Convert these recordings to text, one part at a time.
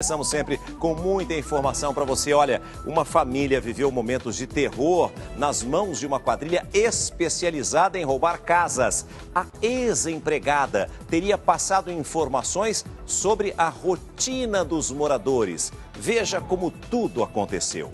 Começamos sempre com muita informação para você. Olha, uma família viveu momentos de terror nas mãos de uma quadrilha especializada em roubar casas. A ex-empregada teria passado informações sobre a rotina dos moradores. Veja como tudo aconteceu.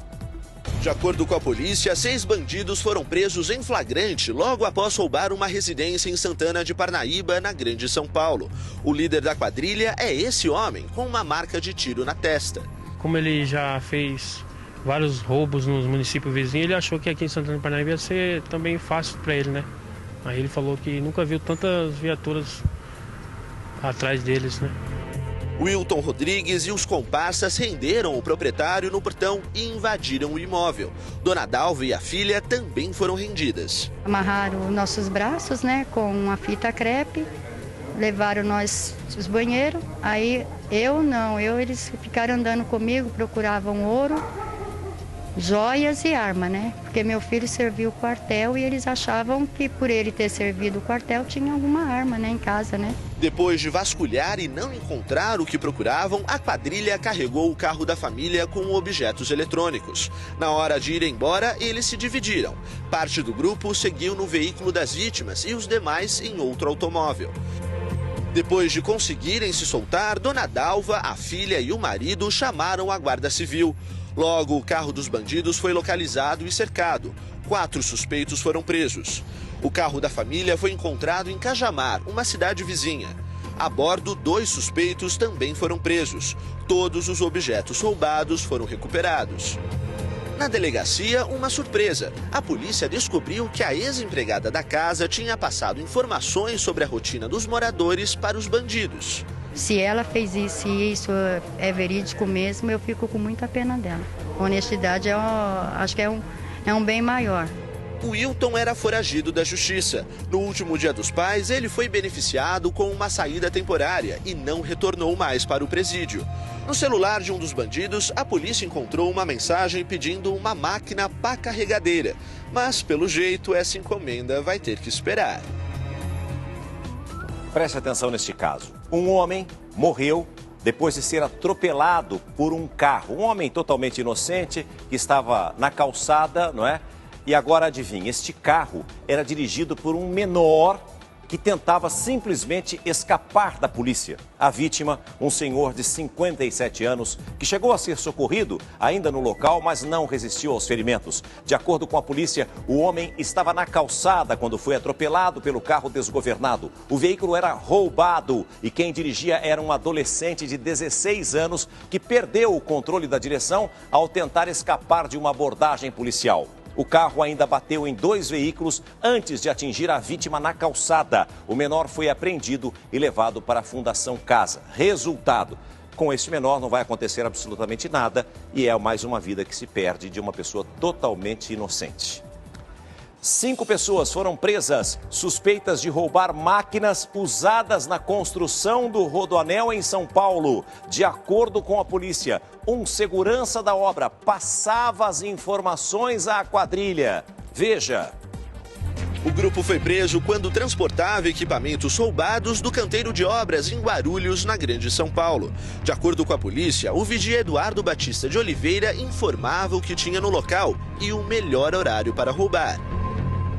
De acordo com a polícia, 6 bandidos foram presos em flagrante logo após roubar uma residência em Santana de Parnaíba, na Grande São Paulo. O líder da quadrilha é esse homem, com uma marca de tiro na testa. Como ele já fez vários roubos nos municípios vizinhos, ele achou que aqui em Santana de Parnaíba ia ser também fácil para ele, né? Aí ele falou que nunca viu tantas viaturas atrás deles, né? Wilton Rodrigues e os comparsas renderam o proprietário no portão e invadiram o imóvel. Dona Dalva e a filha também foram rendidas. Amarraram nossos braços, né, com uma fita crepe, levaram nós os banheiros. Aí eles ficaram andando comigo, procuravam ouro, joias e arma, né? Porque meu filho serviu o quartel e eles achavam que por ele ter servido o quartel tinha alguma arma, né, em casa, né? Depois de vasculhar e não encontrar o que procuravam, a quadrilha carregou o carro da família com objetos eletrônicos. Na hora de ir embora, eles se dividiram. Parte do grupo seguiu no veículo das vítimas e os demais em outro automóvel. Depois de conseguirem se soltar, Dona Dalva, a filha e o marido chamaram a Guarda Civil. Logo, o carro dos bandidos foi localizado e cercado. 4 suspeitos foram presos. O carro da família foi encontrado em Cajamar, uma cidade vizinha. A bordo, 2 suspeitos também foram presos. Todos os objetos roubados foram recuperados. Na delegacia, uma surpresa. A polícia descobriu que a ex-empregada da casa tinha passado informações sobre a rotina dos moradores para os bandidos. Se ela fez isso e isso é verídico mesmo, eu fico com muita pena dela. Honestidade acho que é um bem maior. O Wilton era foragido da justiça. No último Dia dos Pais, ele foi beneficiado com uma saída temporária e não retornou mais para o presídio. No celular de um dos bandidos, a polícia encontrou uma mensagem pedindo uma máquina pá carregadeira. Mas, pelo jeito, essa encomenda vai ter que esperar. Preste atenção neste caso. Um homem morreu depois de ser atropelado por um carro. Um homem totalmente inocente que estava na calçada, não é? E agora adivinha, este carro era dirigido por um menor que tentava simplesmente escapar da polícia. A vítima, um senhor de 57 anos, que chegou a ser socorrido ainda no local, mas não resistiu aos ferimentos. De acordo com a polícia, o homem estava na calçada quando foi atropelado pelo carro desgovernado. O veículo era roubado e quem dirigia era um adolescente de 16 anos que perdeu o controle da direção ao tentar escapar de uma abordagem policial. O carro ainda bateu em 2 veículos antes de atingir a vítima na calçada. O menor foi apreendido e levado para a Fundação Casa. Resultado: com esse menor não vai acontecer absolutamente nada e é mais uma vida que se perde de uma pessoa totalmente inocente. 5 pessoas foram presas, suspeitas de roubar máquinas usadas na construção do Rodoanel em São Paulo. De acordo com a polícia, um segurança da obra passava as informações à quadrilha. Veja. O grupo foi preso quando transportava equipamentos roubados do canteiro de obras em Guarulhos, na Grande São Paulo. De acordo com a polícia, o vigia Eduardo Batista de Oliveira informava o que tinha no local e o melhor horário para roubar.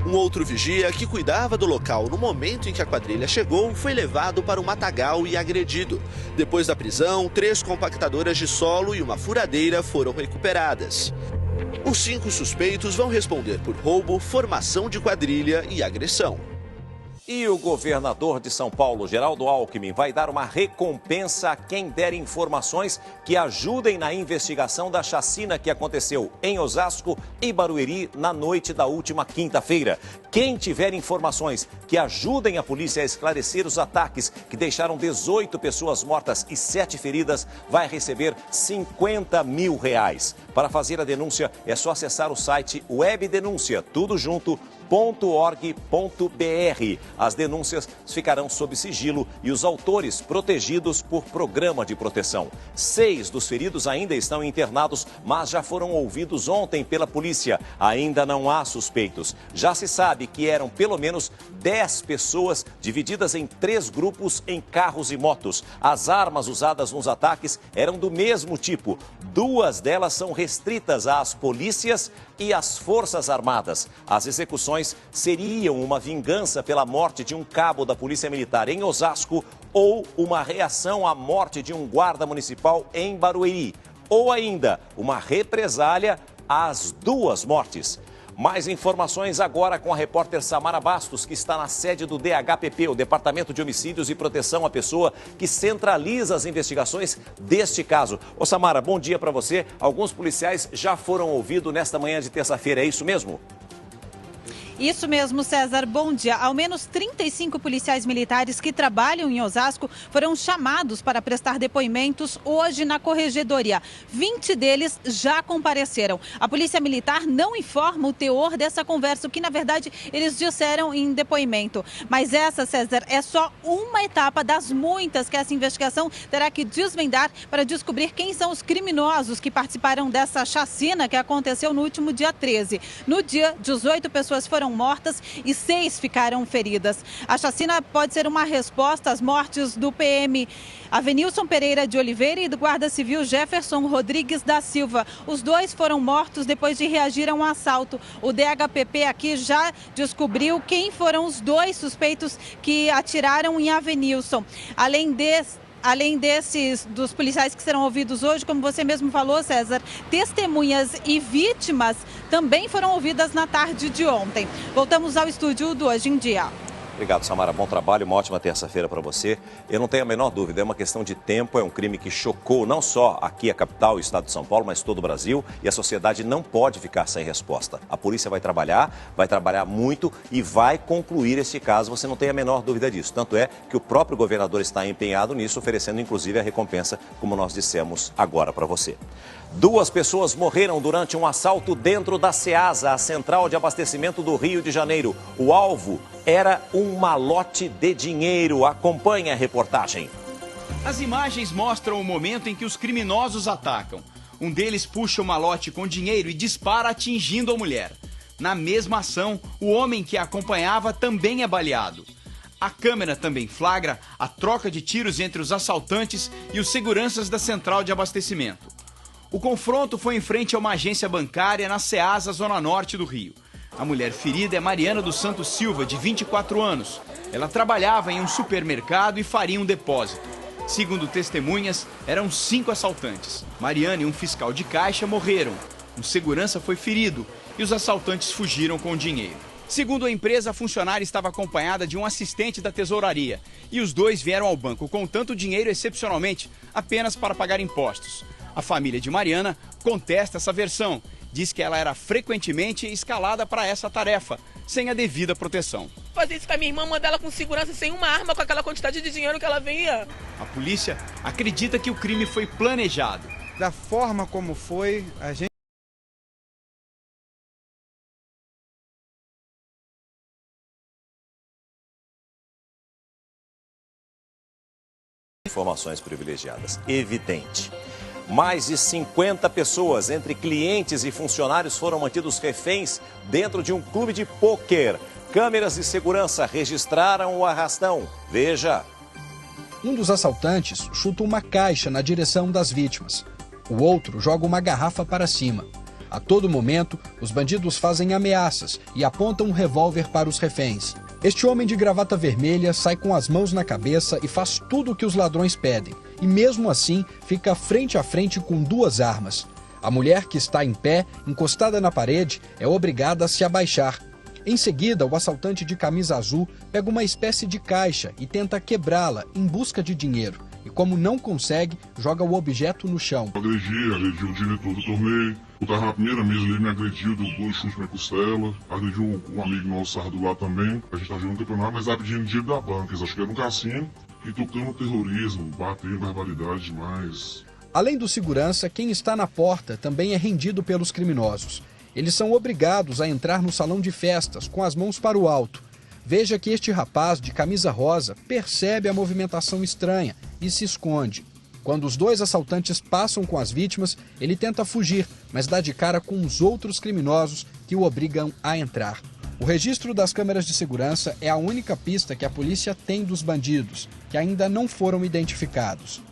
Um outro vigia, que cuidava do local no momento em que a quadrilha chegou, foi levado para o matagal e agredido. Depois da prisão, 3 compactadoras de solo e uma furadeira foram recuperadas. Os 5 suspeitos vão responder por roubo, formação de quadrilha e agressão. E o governador de São Paulo, Geraldo Alckmin, vai dar uma recompensa a quem der informações que ajudem na investigação da chacina que aconteceu em Osasco e Barueri na noite da última quinta-feira. Quem tiver informações que ajudem a polícia a esclarecer os ataques que deixaram 18 pessoas mortas e 7 feridas, vai receber R$50 mil. Para fazer a denúncia, é só acessar o site Web Denúncia, tudo junto, As denúncias ficarão sob sigilo e os autores protegidos por programa de proteção. 6 dos feridos ainda estão internados, mas já foram ouvidos ontem pela polícia. Ainda não há suspeitos. Já se sabe que eram pelo menos 10 pessoas divididas em 3 grupos em carros e motos. As armas usadas nos ataques eram do mesmo tipo. 2 delas são restritas às polícias e às Forças Armadas. As execuções seriam uma vingança pela morte de um cabo da Polícia Militar em Osasco ou uma reação à morte de um guarda municipal em Barueri. Ou ainda, uma represália às 2 mortes. Mais informações agora com a repórter Samara Bastos, que está na sede do DHPP, o Departamento de Homicídios e Proteção à Pessoa, que centraliza as investigações deste caso. Ô Samara, bom dia para você. Alguns policiais já foram ouvidos nesta manhã de terça-feira, é isso mesmo? Isso mesmo, César. Bom dia. Ao menos 35 policiais militares que trabalham em Osasco foram chamados para prestar depoimentos hoje na corregedoria. 20 deles já compareceram. A Polícia Militar não informa o teor dessa conversa, o que, na verdade, eles disseram em depoimento. Mas essa, César, é só uma etapa das muitas que essa investigação terá que desvendar para descobrir quem são os criminosos que participaram dessa chacina que aconteceu no último dia 13. No dia, 18 pessoas foram mortas e 6 ficaram feridas. A chacina pode ser uma resposta às mortes do PM Avenilson Pereira de Oliveira e do guarda civil Jefferson Rodrigues da Silva. Os 2 foram mortos depois de reagir a um assalto. O DHPP aqui já descobriu quem foram os 2 suspeitos que atiraram em Avenilson. Além dos policiais que serão ouvidos hoje, como você mesmo falou, César, testemunhas e vítimas também foram ouvidas na tarde de ontem. Voltamos ao estúdio do Hoje em Dia. Obrigado, Samara. Bom trabalho, uma ótima terça-feira para você. Eu não tenho a menor dúvida, é uma questão de tempo, é um crime que chocou não só aqui a capital, o estado de São Paulo, mas todo o Brasil, e a sociedade não pode ficar sem resposta. A polícia vai trabalhar muito e vai concluir esse caso, você não tem a menor dúvida disso. Tanto é que o próprio governador está empenhado nisso, oferecendo inclusive a recompensa, como nós dissemos agora para você. 2 pessoas morreram durante um assalto dentro da Ceasa, a central de abastecimento do Rio de Janeiro. O alvo era um malote de dinheiro. Acompanhe a reportagem. As imagens mostram o momento em que os criminosos atacam. Um deles puxa o malote com dinheiro e dispara atingindo a mulher. Na mesma ação, o homem que a acompanhava também é baleado. A câmera também flagra a troca de tiros entre os assaltantes e os seguranças da central de abastecimento. O confronto foi em frente a uma agência bancária na Ceasa, zona norte do Rio. A mulher ferida é Mariana dos Santos Silva, de 24 anos. Ela trabalhava em um supermercado e faria um depósito. Segundo testemunhas, eram 5 assaltantes. Mariana e um fiscal de caixa morreram. Um segurança foi ferido e os assaltantes fugiram com o dinheiro. Segundo a empresa, a funcionária estava acompanhada de um assistente da tesouraria. E os 2 vieram ao banco com tanto dinheiro excepcionalmente apenas para pagar impostos. A família de Mariana contesta essa versão. Diz que ela era frequentemente escalada para essa tarefa, sem a devida proteção. Fazer isso com a minha irmã, mandar ela com segurança, sem uma arma, com aquela quantidade de dinheiro que ela vinha. A polícia acredita que o crime foi planejado. Da forma como foi, a gente... Informações privilegiadas. Evidente. Mais de 50 pessoas, entre clientes e funcionários, foram mantidos reféns dentro de um clube de pôquer. Câmeras de segurança registraram o arrastão. Veja. Um dos assaltantes chuta uma caixa na direção das vítimas. O outro joga uma garrafa para cima. A todo momento, os bandidos fazem ameaças e apontam um revólver para os reféns. Este homem de gravata vermelha sai com as mãos na cabeça e faz tudo o que os ladrões pedem. E mesmo assim, fica frente a frente com 2 armas. A mulher que está em pé, encostada na parede, é obrigada a se abaixar. Em seguida, o assaltante de camisa azul pega uma espécie de caixa e tenta quebrá-la em busca de dinheiro. E como não consegue, joga o objeto no chão. Agrediu o diretor do torneio. Eu tava na primeira mesa, ele me agrediu, deu 2 chutes na costela. Agrediu um amigo nosso do lado também. A gente tava jogando campeonato, mas tava pedindo dinheiro da banca. Eles acham que era um cassino. E tocando terrorismo, batendo barbaridade demais. Além do segurança, quem está na porta também é rendido pelos criminosos. Eles são obrigados a entrar no salão de festas com as mãos para o alto. Veja que este rapaz de camisa rosa percebe a movimentação estranha e se esconde. Quando os dois assaltantes passam com as vítimas, ele tenta fugir, mas dá de cara com os outros criminosos que o obrigam a entrar. O registro das câmeras de segurança é a única pista que a polícia tem dos bandidos, que ainda não foram identificados.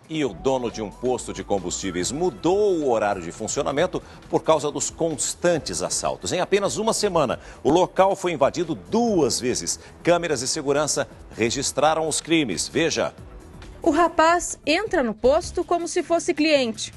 E o dono de um posto de combustíveis mudou o horário de funcionamento por causa dos constantes assaltos. Em apenas uma semana, o local foi invadido 2 vezes. Câmeras de segurança registraram os crimes. Veja. O rapaz entra no posto como se fosse cliente,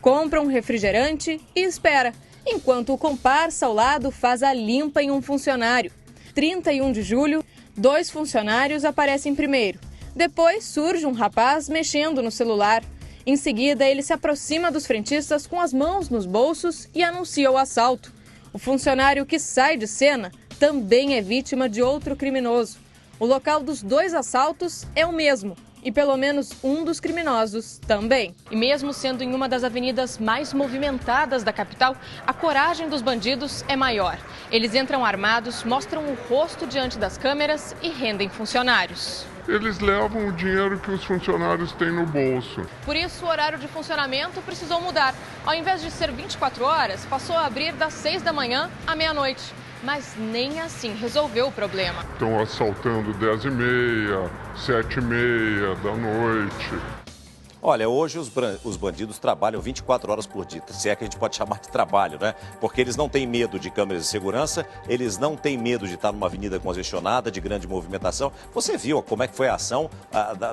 compra um refrigerante e espera, enquanto o comparsa ao lado faz a limpa em um funcionário. 31 de julho, 2 funcionários aparecem primeiro. Depois surge um rapaz mexendo no celular. Em seguida, ele se aproxima dos frentistas com as mãos nos bolsos e anuncia o assalto. O funcionário que sai de cena também é vítima de outro criminoso. O local dos 2 assaltos é o mesmo. E pelo menos um dos criminosos também. E mesmo sendo em uma das avenidas mais movimentadas da capital, a coragem dos bandidos é maior. Eles entram armados, mostram o rosto diante das câmeras e rendem funcionários. Eles levam o dinheiro que os funcionários têm no bolso. Por isso, o horário de funcionamento precisou mudar. Ao invés de ser 24 horas, passou a abrir das 6 da manhã à meia-noite. Mas nem assim resolveu o problema. Estão assaltando 10h30, 7h30 da noite. Olha, hoje os bandidos trabalham 24 horas por dia, se é que a gente pode chamar de trabalho, né? Porque eles não têm medo de câmeras de segurança, eles não têm medo de estar numa avenida congestionada, de grande movimentação. Você viu como é que foi a ação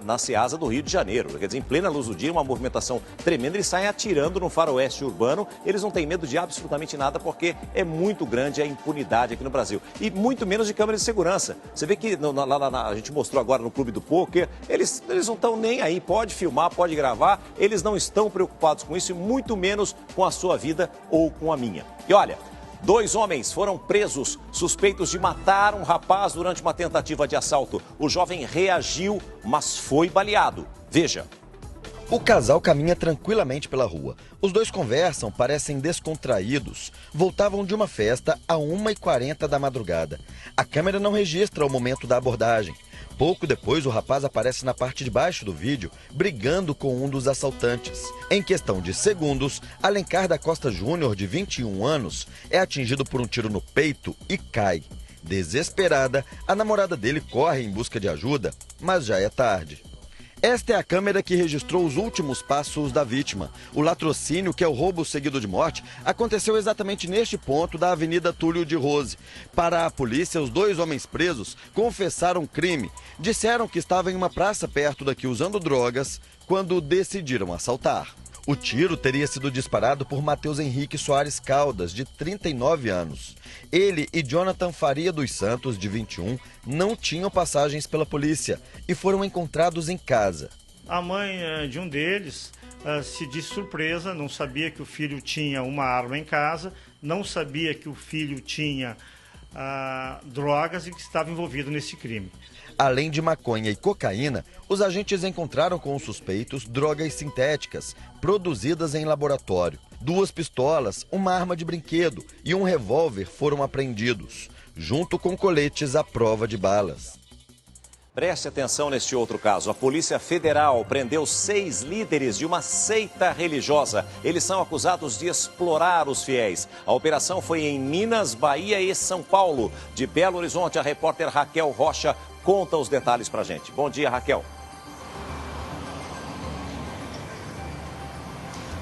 na Ceasa do Rio de Janeiro. Quer dizer, em plena luz do dia, uma movimentação tremenda, eles saem atirando no faroeste urbano, eles não têm medo de absolutamente nada, porque é muito grande a impunidade aqui no Brasil. E muito menos de câmeras de segurança. Você vê que a gente mostrou agora no Clube do Poker, eles não estão nem aí, pode filmar, pode gravar, eles não estão preocupados com isso e muito menos com a sua vida ou com a minha. E olha, 2 homens foram presos suspeitos de matar um rapaz durante uma tentativa de assalto. O jovem reagiu, mas foi baleado. Veja. O casal caminha tranquilamente pela rua. Os dois conversam, parecem descontraídos. Voltavam de uma festa a 1h40 da madrugada. A câmera não registra o momento da abordagem. Pouco depois, o rapaz aparece na parte de baixo do vídeo, brigando com um dos assaltantes. Em questão de segundos, Alencar da Costa Júnior, de 21 anos, é atingido por um tiro no peito e cai. Desesperada, a namorada dele corre em busca de ajuda, mas já é tarde. Esta é a câmera que registrou os últimos passos da vítima. O latrocínio, que é o roubo seguido de morte, aconteceu exatamente neste ponto da Avenida Túlio de Rose. Para a polícia, os 2 homens presos confessaram o crime. Disseram que estavam em uma praça perto daqui usando drogas quando decidiram assaltar. O tiro teria sido disparado por Matheus Henrique Soares Caldas, de 39 anos. Ele e Jonathan Faria dos Santos, de 21, não tinham passagens pela polícia e foram encontrados em casa. A mãe de um deles se disse surpresa, não sabia que o filho tinha uma arma em casa, não sabia que o filho tinha drogas e que estava envolvido nesse crime. Além de maconha e cocaína, os agentes encontraram com os suspeitos drogas sintéticas, produzidas em laboratório. 2 pistolas, uma arma de brinquedo e um revólver foram apreendidos, junto com coletes à prova de balas. Preste atenção neste outro caso. A Polícia Federal prendeu 6 líderes de uma seita religiosa. Eles são acusados de explorar os fiéis. A operação foi em Minas, Bahia e São Paulo. De Belo Horizonte, a repórter Raquel Rocha conta os detalhes pra gente. Bom dia, Raquel.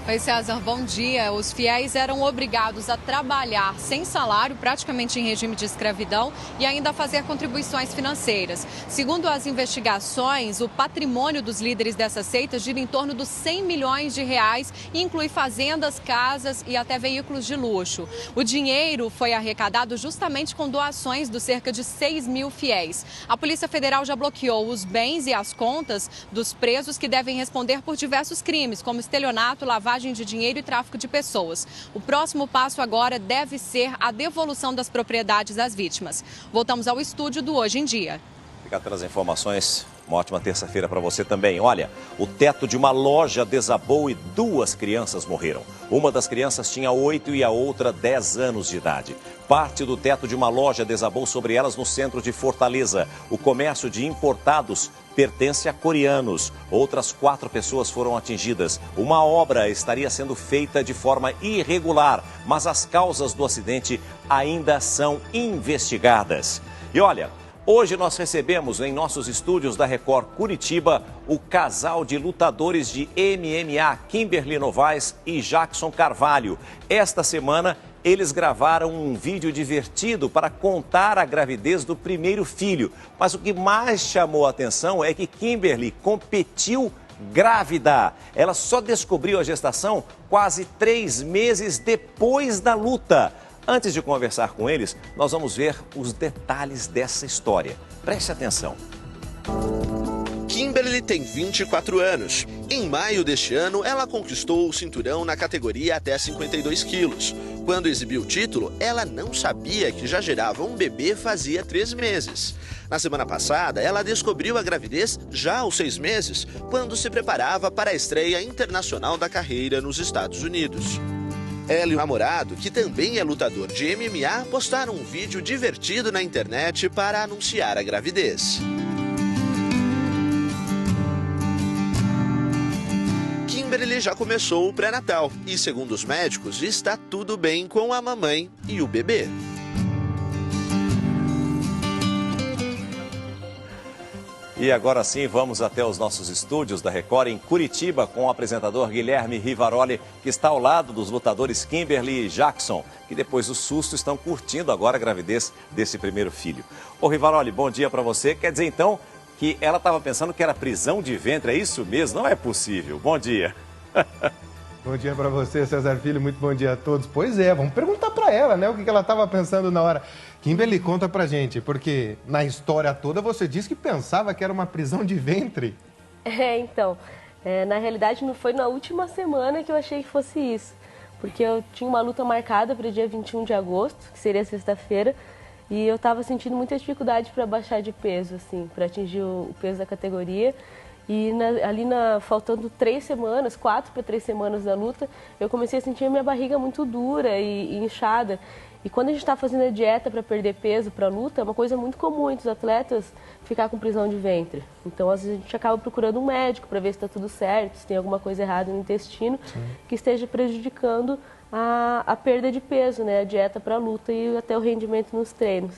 Oi, César, bom dia. Os fiéis eram obrigados a trabalhar sem salário, praticamente em regime de escravidão, e ainda a fazer contribuições financeiras. Segundo as investigações, o patrimônio dos líderes dessa seita gira em torno dos 100 milhões de reais e inclui fazendas, casas e até veículos de luxo. O dinheiro foi arrecadado justamente com doações dos cerca de 6 mil fiéis. A Polícia Federal já bloqueou os bens e as contas dos presos que devem responder por diversos crimes, como estelionato, lavagem de dinheiro e tráfico de pessoas. O próximo passo agora deve ser a devolução das propriedades às vítimas. Voltamos ao estúdio do Hoje em Dia. Obrigado pelas informações. Uma ótima terça-feira para você também. Olha, o teto de uma loja desabou e 2 crianças morreram. Uma das crianças tinha 8 e a outra 10 anos de idade. Parte do teto de uma loja desabou sobre elas no centro de Fortaleza. O comércio de importados pertence a coreanos. Outras 4 pessoas foram atingidas. Uma obra estaria sendo feita de forma irregular, mas as causas do acidente ainda são investigadas. E olha, hoje nós recebemos em nossos estúdios da Record Curitiba o casal de lutadores de MMA, Kimberly Novaes e Jackson Carvalho. Esta semana, eles gravaram um vídeo divertido para contar a gravidez do primeiro filho. Mas o que mais chamou a atenção é que Kimberly competiu grávida. Ela só descobriu a gestação quase 3 meses depois da luta. Antes de conversar com eles, nós vamos ver os detalhes dessa história. Preste atenção. Kimberly tem 24 anos. Em maio deste ano, ela conquistou o cinturão na categoria até 52 quilos. Quando exibiu o título, ela não sabia que já gerava um bebê fazia 3 meses. Na semana passada, ela descobriu a gravidez já aos 6 meses, quando se preparava para a estreia internacional da carreira nos Estados Unidos. Ela e o namorado, que também é lutador de MMA, postaram um vídeo divertido na internet para anunciar a gravidez. Kimberly já começou o pré-natal e, segundo os médicos, está tudo bem com a mamãe e o bebê. E agora sim, vamos até os nossos estúdios da Record em Curitiba com o apresentador Guilherme Rivaroli, que está ao lado dos lutadores Kimberly e Jackson, que depois do susto estão curtindo agora a gravidez desse primeiro filho. Ô Rivaroli, bom dia para você. Quer dizer então que ela estava pensando que era prisão de ventre, é isso mesmo? Não é possível. Bom dia. Bom dia para você, César Filho, muito bom dia a todos. Pois é, vamos perguntar para ela, né, o que ela estava pensando na hora. Kimberly, conta pra gente, porque na história toda você disse que pensava que era uma prisão de ventre. Então, na realidade não foi na última semana que eu achei que fosse isso, porque eu tinha uma luta marcada para o dia 21 de agosto, que seria sexta-feira, e eu estava sentindo muita dificuldade para baixar de peso, assim, para atingir o peso da categoria. E faltando 3 semanas, 4 para 3 semanas da luta, eu comecei a sentir a minha barriga muito dura e inchada. E quando a gente está fazendo a dieta para perder peso para a luta, é uma coisa muito comum entre os atletas ficar com prisão de ventre. Então, às vezes, a gente acaba procurando um médico para ver se está tudo certo, se tem alguma coisa errada no intestino, que esteja prejudicando a perda de peso, né? A dieta para a luta e até o rendimento nos treinos.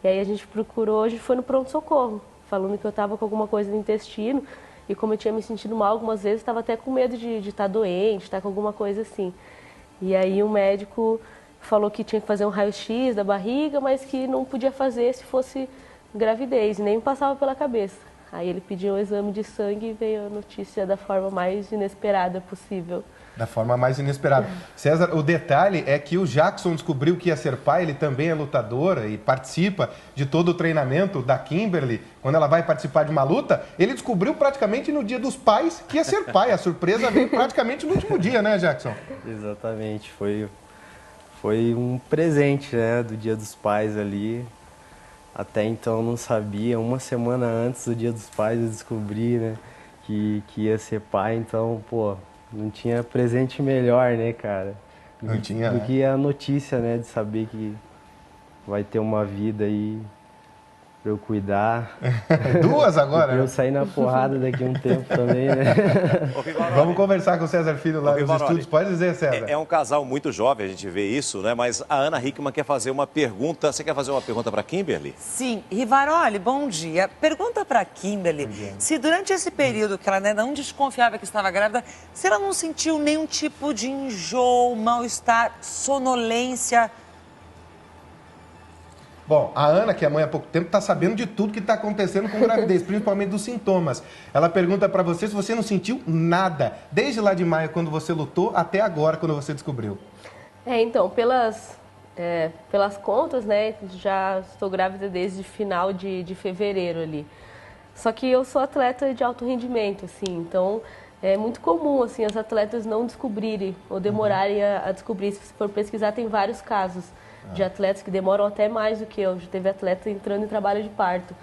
E aí a gente procurou, hoje foi no pronto-socorro, falando que eu estava com alguma coisa no intestino. E como eu tinha me sentido mal algumas vezes, estava até com medo de estar doente, estar com alguma coisa assim. E aí o médico falou que tinha que fazer um raio-x da barriga, mas que não podia fazer se fosse gravidez, nem me passava pela cabeça. Aí ele pediu um exame de sangue e veio a notícia da forma mais inesperada possível. Da forma mais inesperada. César, o detalhe é que o Jackson descobriu que ia ser pai, ele também é lutador e participa de todo o treinamento da Kimberly. Quando ela vai participar de uma luta, ele descobriu praticamente no dia dos pais que ia ser pai. A surpresa veio praticamente no último dia, né, Jackson? Exatamente, foi um presente, né, do Dia dos Pais ali. Até então eu não sabia, uma semana antes do Dia dos Pais eu descobri, né, que ia ser pai, então, pô, não tinha presente melhor, né, cara? Não tinha, do que a notícia, né, de saber que vai ter uma vida aí pra eu cuidar. 2 agora, pra eu sair na porrada daqui a um tempo também, né? Vamos conversar com o César Filho lá nos estúdios. Pode dizer, César. É um casal muito jovem, a gente vê isso, né? Mas a Ana Hickman quer fazer uma pergunta. Você quer fazer uma pergunta para Kimberly? Sim. Rivaroli, bom dia. Pergunta para Kimberly se durante esse período que ela não desconfiava que estava grávida, se ela não sentiu nenhum tipo de enjoo, mal-estar, sonolência. Bom, a Ana, que é mãe há pouco tempo, está sabendo de tudo que está acontecendo com gravidez, principalmente dos sintomas. Ela pergunta para você se você não sentiu nada, desde lá de maio, quando você lutou, até agora, quando você descobriu. Então, pelas contas, né, já estou grávida desde final de fevereiro ali. Só que eu sou atleta de alto rendimento, assim, então é muito comum, assim, as atletas não descobrirem ou demorarem a descobrir. Se for pesquisar, tem vários casos de atletas que demoram até mais do que eu. Já teve atleta entrando em trabalho de parto.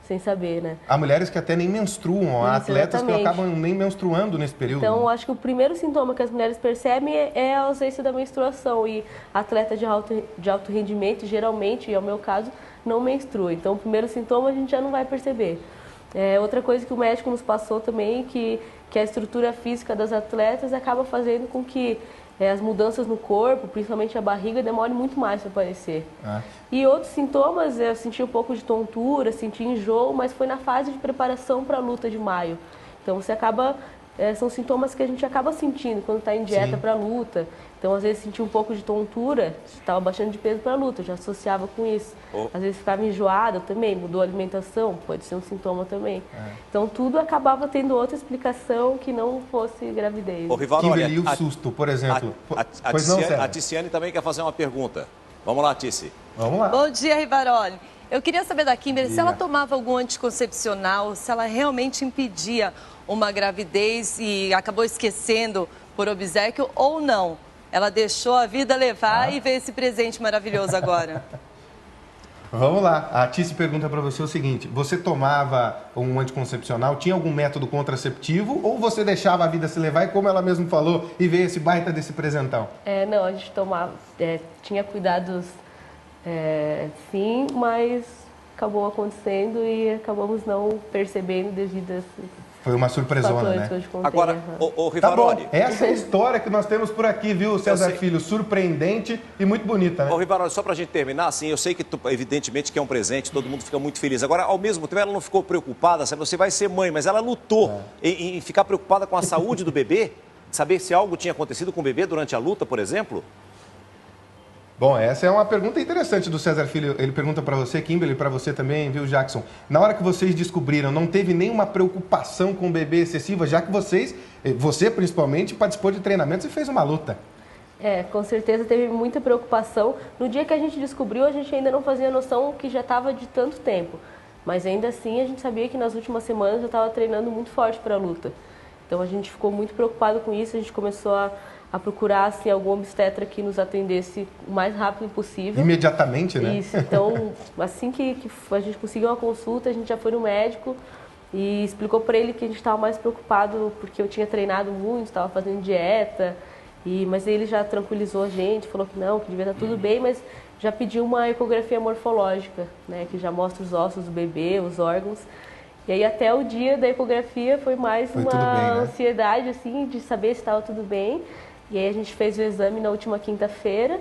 sem saber, né? Há mulheres que até nem menstruam, há atletas que acabam nem menstruando nesse período. Então, eu acho que o primeiro sintoma que as mulheres percebem é a ausência da menstruação. E atleta de alto rendimento, geralmente, e é o meu caso, não menstrua. Então, o primeiro sintoma a gente já não vai perceber. Outra coisa que o médico nos passou também, que a estrutura física das atletas acaba fazendo com que as mudanças no corpo, principalmente a barriga, demore muito mais para aparecer. E outros sintomas, eu senti um pouco de tontura, senti enjoo, mas foi na fase de preparação para a luta de maio. Então você acaba, são sintomas que a gente acaba sentindo quando está em dieta para a luta. Então às vezes senti um pouco de tontura, estava baixando de peso para a luta, eu já associava com isso. Às vezes ficava enjoada também, mudou a alimentação, pode ser um sintoma também. Então tudo acabava tendo outra explicação que não fosse gravidez. Kimberly, o susto, por exemplo. A Ticiane também quer fazer uma pergunta. Vamos lá, Tici. Vamos lá. Bom dia, Rivaroli. Eu queria saber da Kimberly se ela tomava algum anticoncepcional, se ela realmente impedia uma gravidez e acabou esquecendo por obséquio ou não. Ela deixou a vida levar e veio esse presente maravilhoso agora. Vamos lá. A Tici pergunta para você o seguinte: você tomava um anticoncepcional, tinha algum método contraceptivo ou você deixava a vida se levar e, como ela mesma falou, e veio esse baita desse presentão? Não, a gente tomava, tinha cuidados sim, mas acabou acontecendo e acabamos não percebendo devido a Foi uma surpresona, né? Agora, o Rivaroli... Tá bom. Essa é a história que nós temos por aqui, viu, César Filho? Surpreendente e muito bonita, né? Ô, Rivaroli, só pra gente terminar, assim, eu sei que, evidentemente, que é um presente, todo mundo fica muito feliz. Agora, ao mesmo tempo, ela não ficou preocupada, sabe? Você vai ser mãe, mas ela lutou em ficar preocupada com a saúde do bebê? Saber se algo tinha acontecido com o bebê durante a luta, por exemplo? Bom, essa é uma pergunta interessante do César Filho. Ele pergunta para você, Kimberly, para você também, viu, Jackson? Na hora que vocês descobriram, não teve nenhuma preocupação com o bebê excessiva, já que você principalmente, participou de treinamentos e fez uma luta? Com certeza teve muita preocupação. No dia que a gente descobriu, a gente ainda não fazia noção que já estava de tanto tempo. Mas ainda assim, a gente sabia que nas últimas semanas eu estava treinando muito forte para a luta. Então a gente ficou muito preocupado com isso, a gente começou a procurar assim, algum obstetra que nos atendesse o mais rápido possível. Imediatamente, né? Isso, então assim que a gente conseguiu uma consulta, a gente já foi no médico e explicou para ele que a gente estava mais preocupado porque eu tinha treinado muito, estava fazendo dieta, mas ele já tranquilizou a gente, falou que não, que devia estar tudo bem, mas já pediu uma ecografia morfológica, né, que já mostra os ossos do bebê, os órgãos. E aí até o dia da ecografia foi mais uma ansiedade assim, de saber se estava tudo bem. E aí a gente fez o exame na última quinta-feira,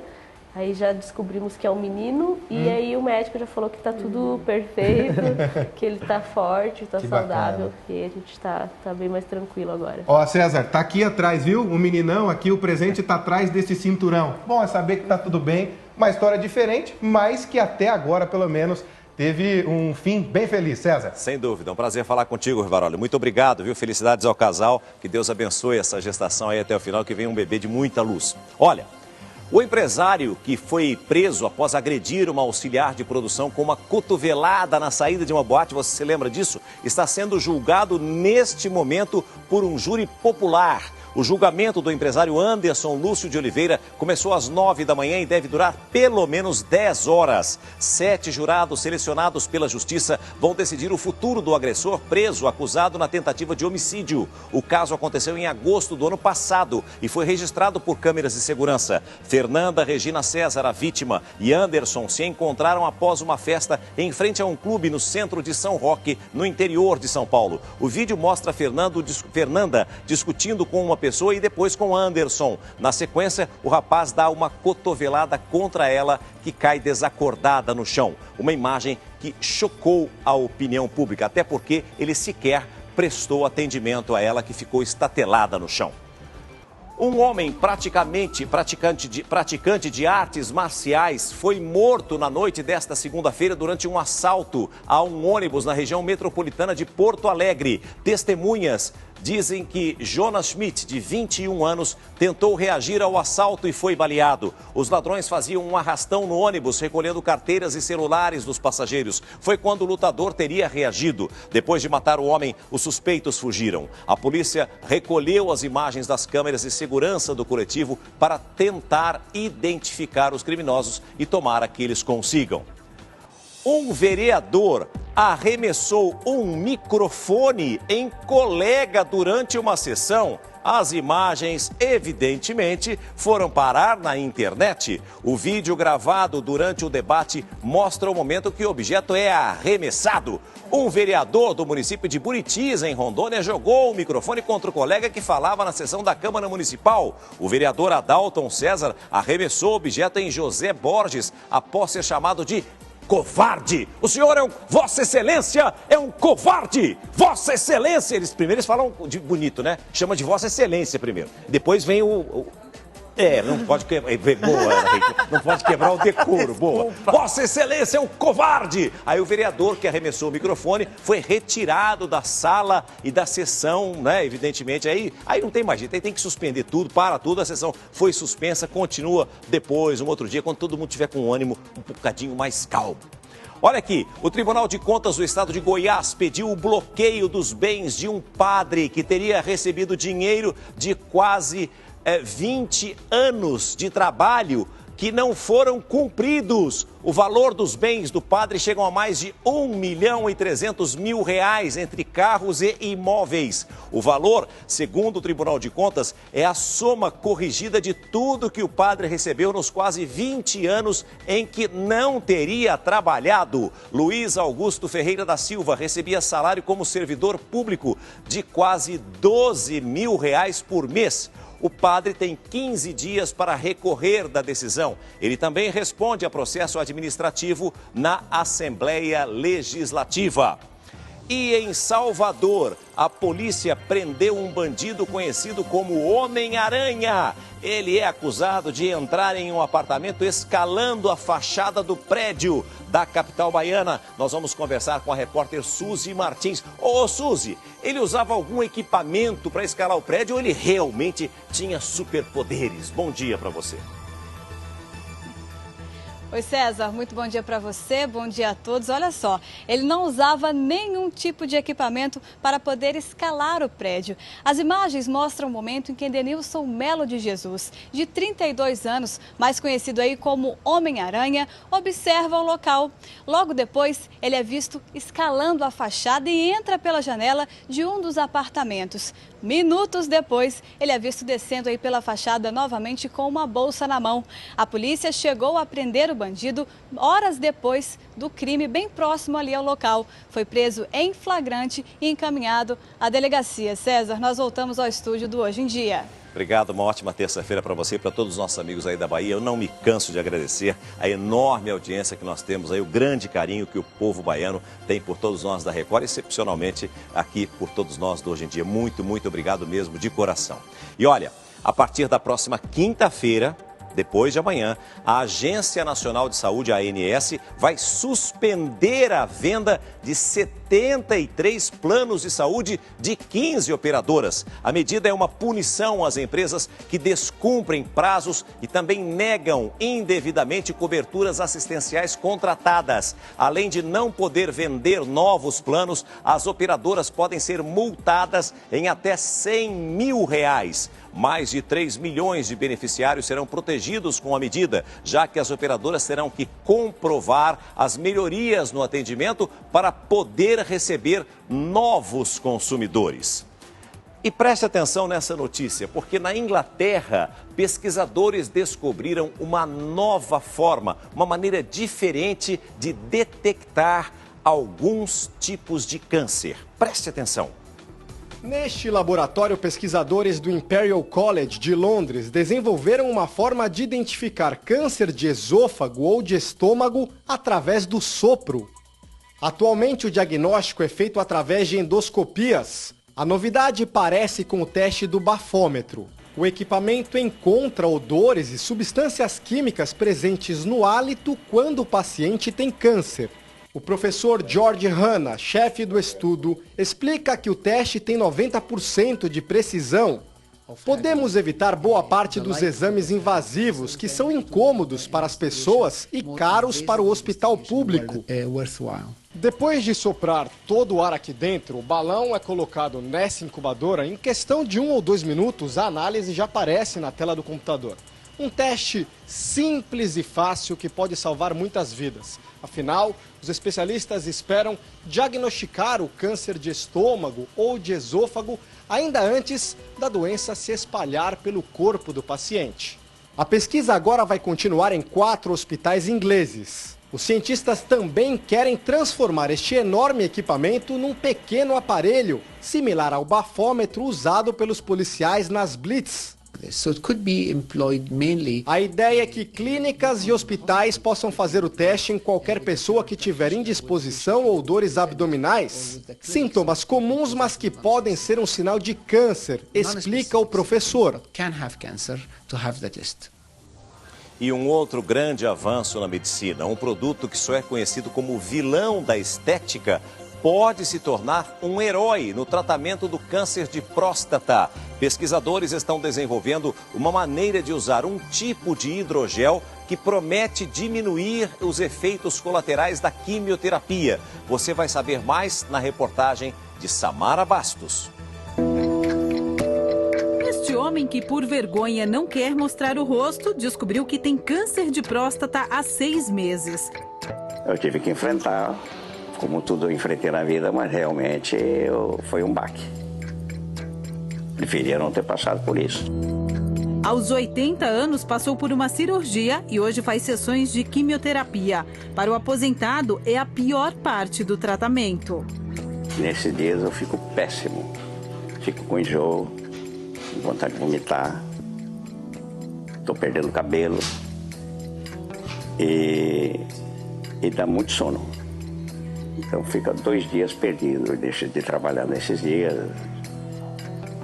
aí já descobrimos que é um menino, e aí o médico já falou que está tudo perfeito, que ele está forte, está saudável, e a gente está bem mais tranquilo agora. Ó, César, tá aqui atrás, viu? O meninão aqui, o presente está atrás desse cinturão. Bom é saber que está tudo bem, uma história diferente, mas que até agora, pelo menos, teve um fim bem feliz, César. Sem dúvida, um prazer falar contigo, Rivaroli. Muito obrigado, viu? Felicidades ao casal, que Deus abençoe essa gestação aí até o final, que venha um bebê de muita luz. Olha, o empresário que foi preso após agredir uma auxiliar de produção com uma cotovelada na saída de uma boate, você se lembra disso? Está sendo julgado neste momento por um júri popular. O julgamento do empresário Anderson Lúcio de Oliveira começou às 9 da manhã e deve durar pelo menos 10 horas. 7 jurados selecionados pela Justiça vão decidir o futuro do agressor preso, acusado na tentativa de homicídio. O caso aconteceu em agosto do ano passado e foi registrado por câmeras de segurança. Fernanda Regina César, a vítima, e Anderson se encontraram após uma festa em frente a um clube no centro de São Roque, no interior de São Paulo. O vídeo mostra Fernanda discutindo com uma pessoa e depois com Anderson. Na sequência, o rapaz dá uma cotovelada contra ela, que cai desacordada no chão. Uma imagem que chocou a opinião pública, até porque ele sequer prestou atendimento a ela, que ficou estatelada no chão. Um homem praticante de artes marciais foi morto na noite desta segunda-feira durante um assalto a um ônibus na região metropolitana de Porto Alegre. Testemunhas dizem que Jonas Schmidt, de 21 anos, tentou reagir ao assalto e foi baleado. Os ladrões faziam um arrastão no ônibus, recolhendo carteiras e celulares dos passageiros. Foi quando o lutador teria reagido. Depois de matar o homem, os suspeitos fugiram. A polícia recolheu as imagens das câmeras de segurança do coletivo para tentar identificar os criminosos e tomara que eles consigam. Um vereador arremessou um microfone em colega durante uma sessão. As imagens, evidentemente, foram parar na internet. O vídeo gravado durante o debate mostra o momento que o objeto é arremessado. Um vereador do município de Buritiza, em Rondônia, jogou o microfone contra o colega que falava na sessão da Câmara Municipal. O vereador Adalton César arremessou o objeto em José Borges após ser chamado de covarde. O senhor Vossa Excelência é um covarde. Vossa Excelência. Eles falam de bonito, né? Chama de Vossa Excelência primeiro. Depois vem não pode quebrar. Não pode quebrar o decoro. Boa. Vossa Excelência é um covarde. Aí o vereador que arremessou o microfone foi retirado da sala e da sessão, né? Evidentemente. Aí não tem mais jeito. Aí tem que suspender tudo, para tudo. A sessão foi suspensa, continua depois, um outro dia, quando todo mundo tiver com o ânimo um bocadinho mais calmo. Olha aqui, o Tribunal de Contas do Estado de Goiás pediu o bloqueio dos bens de um padre que teria recebido dinheiro de quase 20 anos de trabalho que não foram cumpridos. O valor dos bens do padre chegam a mais de R$1.300.000 entre carros e imóveis. O valor, segundo o Tribunal de Contas, é a soma corrigida de tudo que o padre recebeu nos quase 20 anos em que não teria trabalhado. Luiz Augusto Ferreira da Silva recebia salário como servidor público de quase R$12.000 por mês. O padre tem 15 dias para recorrer da decisão. Ele também responde a processo administrativo na Assembleia Legislativa. E em Salvador, a polícia prendeu um bandido conhecido como Homem-Aranha. Ele é acusado de entrar em um apartamento escalando a fachada do prédio da capital baiana. Nós vamos conversar com a repórter Suzy Martins. Ô Suzy, ele usava algum equipamento para escalar o prédio ou ele realmente tinha superpoderes? Bom dia para você. Oi César, muito bom dia para você, bom dia a todos. Olha só, ele não usava nenhum tipo de equipamento para poder escalar o prédio. As imagens mostram o momento em que Edenilson Melo de Jesus, de 32 anos, mais conhecido aí como Homem-Aranha, observa o local. Logo depois, ele é visto escalando a fachada e entra pela janela de um dos apartamentos. Minutos depois, ele é visto descendo aí pela fachada novamente com uma bolsa na mão. A polícia chegou a prender o bandido horas depois do crime, bem próximo ali ao local. Foi preso em flagrante e encaminhado à delegacia. César, nós voltamos ao estúdio do Hoje em Dia. Obrigado, uma ótima terça-feira para você e para todos os nossos amigos aí da Bahia. Eu não me canso de agradecer a enorme audiência que nós temos aí, o grande carinho que o povo baiano tem por todos nós da Record, excepcionalmente aqui por todos nós do Hoje em Dia. Muito, muito obrigado mesmo, de coração. E olha, a partir da próxima quinta-feira, depois de amanhã, a Agência Nacional de Saúde, a ANS, vai suspender a venda de 73 planos de saúde de 15 operadoras. A medida é uma punição às empresas que descumprem prazos e também negam indevidamente coberturas assistenciais contratadas. Além de não poder vender novos planos, as operadoras podem ser multadas em até R$100 mil. Mais de 3 milhões de beneficiários serão protegidos com a medida, já que as operadoras terão que comprovar as melhorias no atendimento para poder receber novos consumidores. E preste atenção nessa notícia, porque na Inglaterra, pesquisadores descobriram uma nova forma, uma maneira diferente de detectar alguns tipos de câncer. Preste atenção. Neste laboratório, pesquisadores do Imperial College de Londres desenvolveram uma forma de identificar câncer de esôfago ou de estômago através do sopro. Atualmente, o diagnóstico é feito através de endoscopias. A novidade parece com o teste do bafômetro. O equipamento encontra odores e substâncias químicas presentes no hálito quando o paciente tem câncer. O professor George Hanna, chefe do estudo, explica que o teste tem 90% de precisão. Podemos evitar boa parte dos exames invasivos, que são incômodos para as pessoas e caros para o hospital público. Depois de soprar todo o ar aqui dentro, o balão é colocado nessa incubadora. Em questão de 1 ou 2 minutos, a análise já aparece na tela do computador. Um teste simples e fácil que pode salvar muitas vidas. Afinal, os especialistas esperam diagnosticar o câncer de estômago ou de esôfago ainda antes da doença se espalhar pelo corpo do paciente. A pesquisa agora vai continuar em 4 hospitais ingleses. Os cientistas também querem transformar este enorme equipamento num pequeno aparelho, similar ao bafômetro usado pelos policiais nas blitz. A ideia é que clínicas e hospitais possam fazer o teste em qualquer pessoa que tiver indisposição ou dores abdominais. Sintomas comuns, mas que podem ser um sinal de câncer, explica o professor. E um outro grande avanço na medicina, um produto que só é conhecido como vilão da estética, pode se tornar um herói no tratamento do câncer de próstata. Pesquisadores estão desenvolvendo uma maneira de usar um tipo de hidrogel que promete diminuir os efeitos colaterais da quimioterapia. Você vai saber mais na reportagem de Samara Bastos. Este homem que por vergonha não quer mostrar o rosto, descobriu que tem câncer de próstata há 6 meses. Eu tive que enfrentar, como tudo eu enfrentei na vida, mas realmente foi um baque. Preferia não ter passado por isso. Aos 80 anos, passou por uma cirurgia e hoje faz sessões de quimioterapia. Para o aposentado, é a pior parte do tratamento. Nesses dias eu fico péssimo. Fico com enjoo, com vontade de vomitar. Estou perdendo cabelo. E dá muito sono. Então fica 2 dias perdido, eu deixo de trabalhar nesses dias.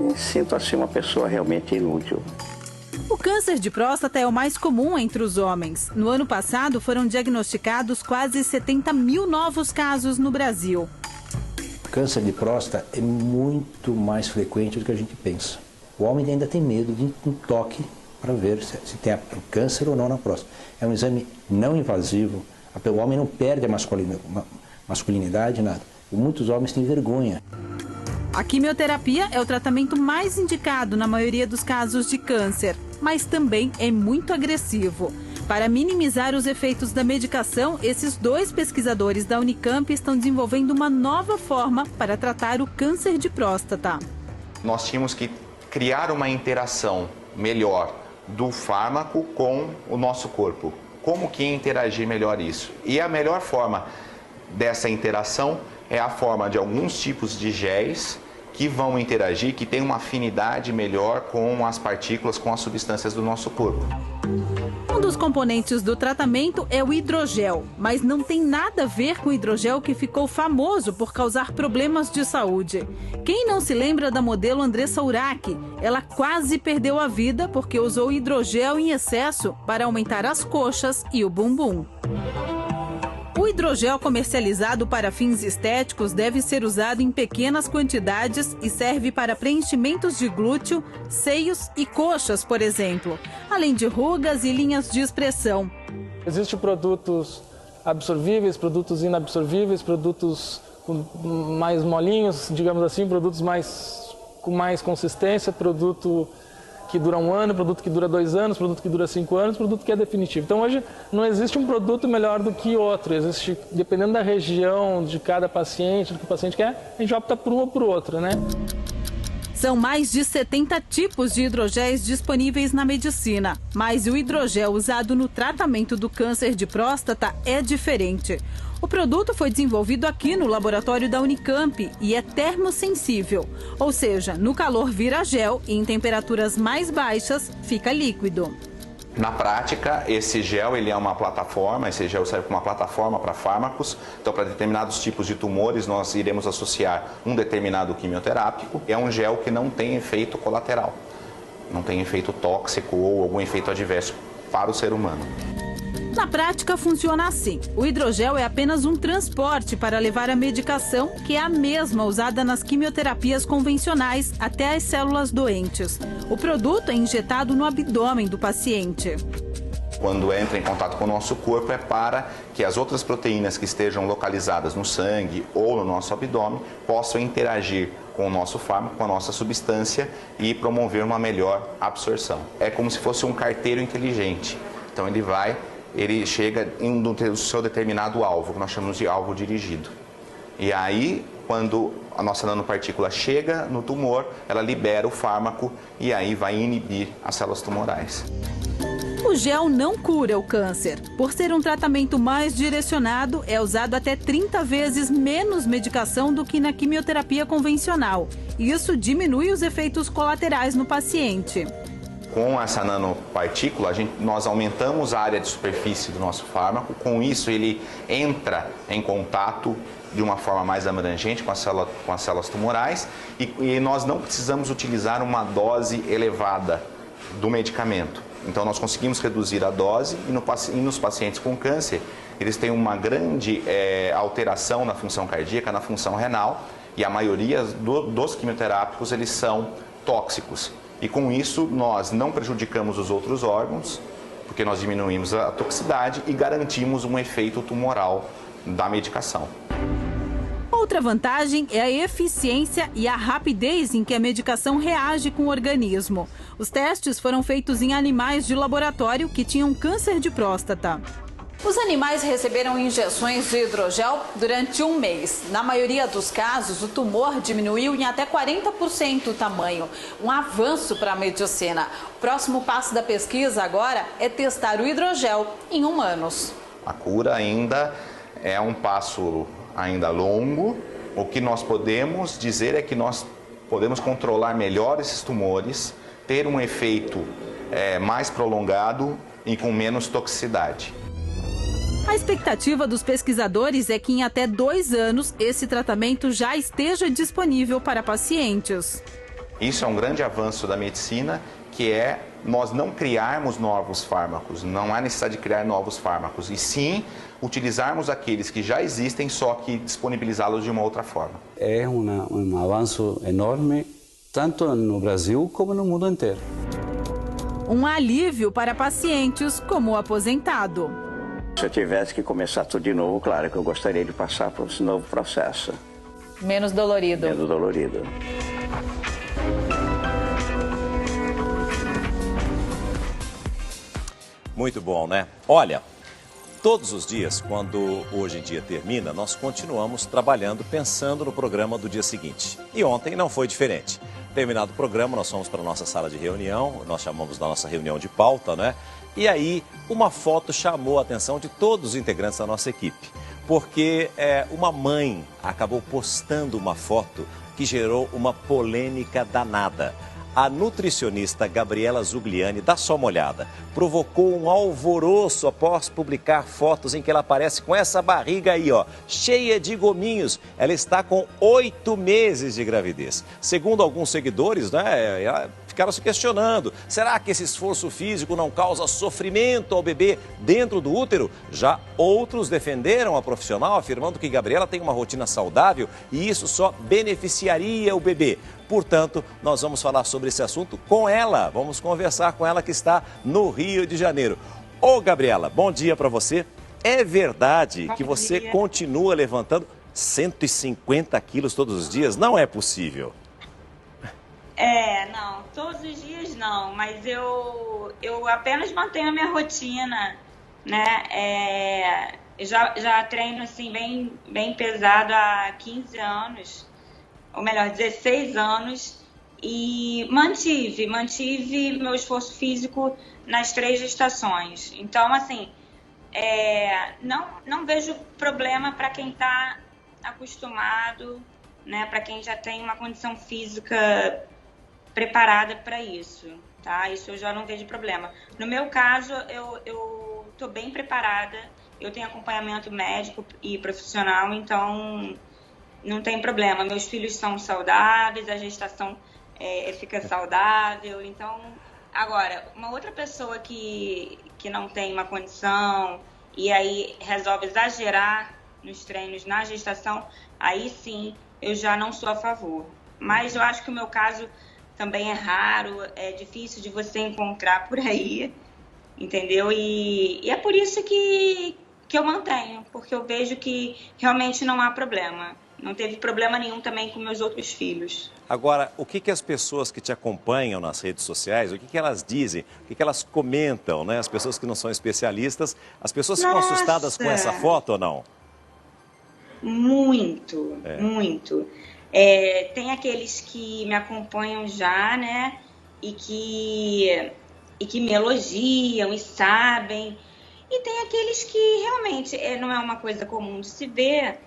E sinto assim uma pessoa realmente inútil. O câncer de próstata é o mais comum entre os homens. No ano passado foram diagnosticados quase 70 mil novos casos no Brasil. O câncer de próstata é muito mais frequente do que a gente pensa. O homem ainda tem medo de um toque para ver se tem câncer ou não na próstata. É um exame não invasivo. O homem não perde a masculinidade, nada. E muitos homens têm vergonha. A quimioterapia é o tratamento mais indicado na maioria dos casos de câncer, mas também é muito agressivo. Para minimizar os efeitos da medicação, esses 2 pesquisadores da Unicamp estão desenvolvendo uma nova forma para tratar o câncer de próstata. Nós tínhamos que criar uma interação melhor do fármaco com o nosso corpo. Como que interagir melhor isso? E a melhor forma dessa interação é a forma de alguns tipos de géis que vão interagir, que tem uma afinidade melhor com as partículas, com as substâncias do nosso corpo. Um dos componentes do tratamento é o hidrogel, mas não tem nada a ver com o hidrogel que ficou famoso por causar problemas de saúde. Quem não se lembra da modelo Andressa Urach? Ela quase perdeu a vida porque usou hidrogel em excesso para aumentar as coxas e o bumbum. O hidrogel comercializado para fins estéticos deve ser usado em pequenas quantidades e serve para preenchimentos de glúteo, seios e coxas, por exemplo, além de rugas e linhas de expressão. Existem produtos absorvíveis, produtos inabsorvíveis, produtos mais molinhos, digamos assim, produtos com mais consistência, produto que dura 1 ano, produto que dura 2 anos, produto que dura 5 anos, produto que é definitivo. Então hoje não existe um produto melhor do que outro, existe, dependendo da região de cada paciente, do que o paciente quer, a gente opta por um ou por outro, né? São mais de 70 tipos de hidrogéis disponíveis na medicina, mas o hidrogel usado no tratamento do câncer de próstata é diferente. O produto foi desenvolvido aqui no laboratório da Unicamp e é termosensível, ou seja, no calor vira gel e em temperaturas mais baixas fica líquido. Na prática, esse gel ele é uma plataforma, esse gel serve como uma plataforma para fármacos. Então, para determinados tipos de tumores, nós iremos associar um determinado quimioterápico. É um gel que não tem efeito colateral, não tem efeito tóxico ou algum efeito adverso para o ser humano. Na prática, funciona assim. O hidrogel é apenas um transporte para levar a medicação, que é a mesma usada nas quimioterapias convencionais, até as células doentes. O produto é injetado no abdômen do paciente. quando entra em contato com o nosso corpo, é para que as outras proteínas que estejam localizadas no sangue ou no nosso abdômen possam interagir com o nosso fármaco, com a nossa substância e promover uma melhor absorção. É como se fosse um carteiro inteligente. Então ele chega no seu determinado alvo, que nós chamamos de alvo dirigido. E aí, quando a nossa nanopartícula chega no tumor, ela libera o fármaco e aí vai inibir as células tumorais. O gel não cura o câncer. Por ser um tratamento mais direcionado, é usado até 30 vezes menos medicação do que na quimioterapia convencional. Isso diminui os efeitos colaterais no paciente. Com essa nanopartícula, nós aumentamos a área de superfície do nosso fármaco. Com isso, ele entra em contato de uma forma mais abrangente com as células tumorais e nós não precisamos utilizar uma dose elevada do medicamento. Então, nós conseguimos reduzir a dose e nos pacientes com câncer, eles têm uma grande alteração na função cardíaca, na função renal, e a maioria dos quimioterápicos, eles são tóxicos. E com isso, nós não prejudicamos os outros órgãos, porque nós diminuímos a toxicidade e garantimos um efeito tumoral da medicação. Outra vantagem é a eficiência e a rapidez em que a medicação reage com o organismo. Os testes foram feitos em animais de laboratório que tinham câncer de próstata. Os animais receberam injeções de hidrogel durante um mês. Na maioria dos casos, o tumor diminuiu em até 40% o tamanho. Um avanço para a medicina. O próximo passo da pesquisa agora é testar o hidrogel em humanos. A cura ainda é um passo ainda longo. O que nós podemos dizer é que nós podemos controlar melhor esses tumores, ter um efeito mais prolongado e com menos toxicidade. A expectativa dos pesquisadores é que em até 2 anos esse tratamento já esteja disponível para pacientes. Isso é um grande avanço da medicina, que é nós não criarmos novos fármacos, não há necessidade de criar novos fármacos, e sim utilizarmos aqueles que já existem, só que disponibilizá-los de uma outra forma. É um avanço enorme, tanto no Brasil como no mundo inteiro. Um alívio para pacientes como o aposentado. Se eu tivesse que começar tudo de novo, claro que eu gostaria de passar por esse novo processo. Menos dolorido. Menos dolorido. Muito bom, né? Olha, todos os dias, quando Hoje em Dia termina, nós continuamos trabalhando, pensando no programa do dia seguinte. E ontem não foi diferente. Terminado o programa, nós fomos para a nossa sala de reunião, nós chamamos da nossa reunião de pauta, né? E aí, uma foto chamou a atenção de todos os integrantes da nossa equipe, porque uma mãe acabou postando uma foto que gerou uma polêmica danada. A nutricionista Gabriela Zugliani, dá só uma olhada, provocou um alvoroço após publicar fotos em que ela aparece com essa barriga aí, ó, cheia de gominhos. Ela está com 8 meses de gravidez. Segundo alguns seguidores, né, ficaram se questionando, será que esse esforço físico não causa sofrimento ao bebê dentro do útero? Já outros defenderam a profissional, afirmando que Gabriela tem uma rotina saudável e isso só beneficiaria o bebê. Portanto, nós vamos falar sobre esse assunto com ela. Vamos conversar com ela que está no Rio de Janeiro. Ô, Gabriela, bom dia para você. É verdade que você continua levantando 150 quilos todos os dias? Não é possível. Não, todos os dias não, mas eu apenas mantenho a minha rotina, né? Já treino assim bem pesado há 15 anos. Ou melhor, 16 anos, e mantive meu esforço físico nas 3 gestações. Então, assim, não vejo problema para quem está acostumado, né, para quem já tem uma condição física preparada para isso, tá? Isso eu já não vejo problema. No meu caso, eu estou bem preparada, eu tenho acompanhamento médico e profissional, então não tem problema. Meus filhos são saudáveis, a gestação fica saudável. Então, agora, uma outra pessoa que não tem uma condição e aí resolve exagerar nos treinos na gestação, aí sim eu já não sou a favor. Mas eu acho que o meu caso também é raro, é difícil de você encontrar por aí. entendeu? E é por isso que eu mantenho, porque eu vejo que realmente não há problema. Não teve problema nenhum também com meus outros filhos. Agora, o que as pessoas que te acompanham nas redes sociais, o que elas dizem, o que elas comentam, né? As pessoas que não são especialistas, as pessoas ficam assustadas com essa foto ou não? Muito, muito. Tem aqueles que me acompanham já, né? E que me elogiam e sabem. E tem aqueles que realmente não é uma coisa comum de se ver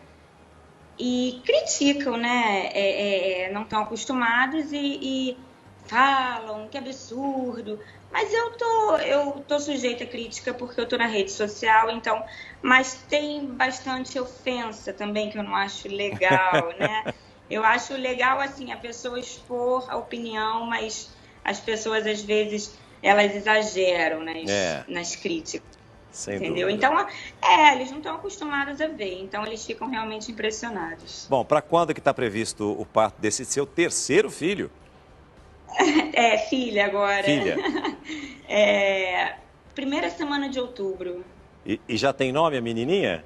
e criticam, né? Não estão acostumados e falam que absurdo. Mas eu tô sujeita a crítica porque eu tô na rede social, então... Mas tem bastante ofensa também, que eu não acho legal, né? Eu acho legal, assim, a pessoa expor a opinião, mas as pessoas, às vezes, elas exageram nas críticas. Sem entendeu? dúvida. Então, eles não estão acostumados a ver, então eles ficam realmente impressionados. Bom, para quando que está previsto o parto desse seu terceiro filho? Filha agora. Filha. Primeira semana de outubro. E já tem nome a menininha?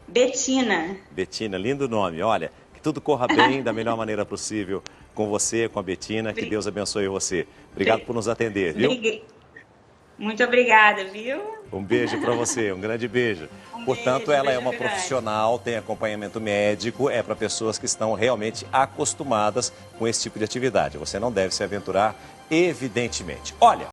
Betina. Betina, lindo nome. Olha, que tudo corra bem da melhor maneira possível com você, com a Betina. Que Deus abençoe você. Obrigado por nos atender, viu? Muito obrigada, viu? Um beijo para você, um grande beijo. Portanto, ela é uma profissional, tem acompanhamento médico, é para pessoas que estão realmente acostumadas com esse tipo de atividade. Você não deve se aventurar, evidentemente. Olha...